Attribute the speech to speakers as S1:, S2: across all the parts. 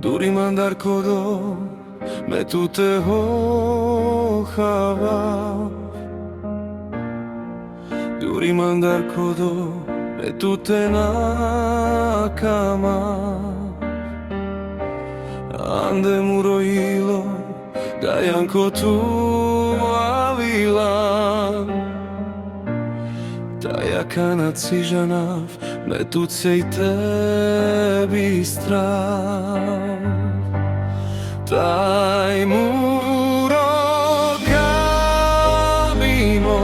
S1: Duri mandar kodo me tu te hojava. Duri mandar kodo me tu te nakama. Ande muroilo gajanko tu avila. Tajakana cižanav me tu cej tebi strav. Taj muro kabimo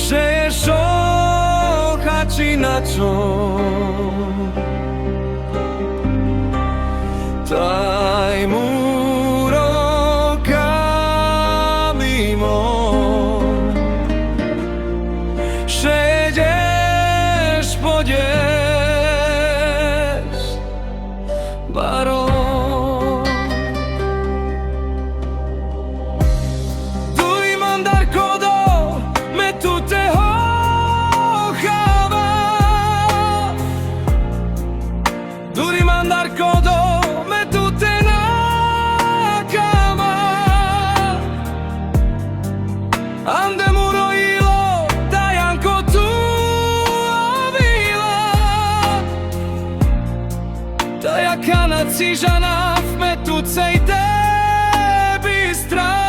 S1: še šohači na čom. Taj muro kabimo še ideš podješ baro. Duri mandar kodo me tu te hojava. Duri mandar kodo me tu te nakama. Ande muroilo dajanko tu avila. Tajakana cižanav me tu cej tebi strav.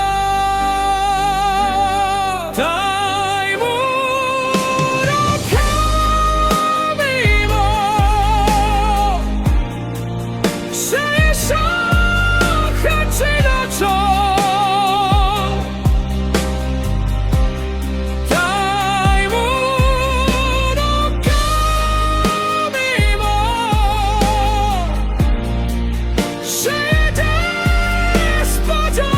S1: Taj muro kabimo še šohači na čom. Taj muro kabimo še ideš podješ baro.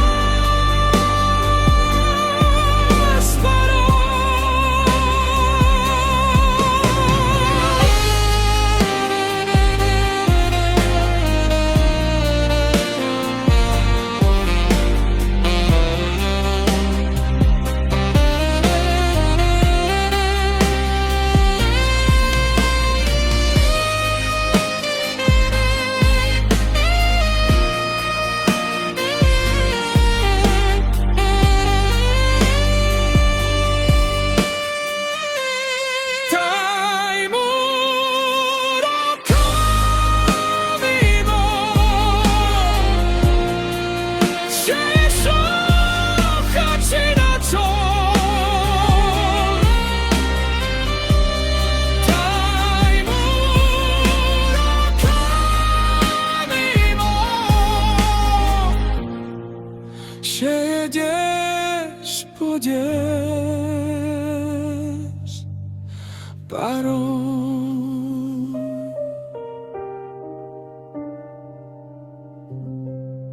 S1: Taj muro kabimo še šohači na čom. Taj muro kabimo še ideš podješ baro.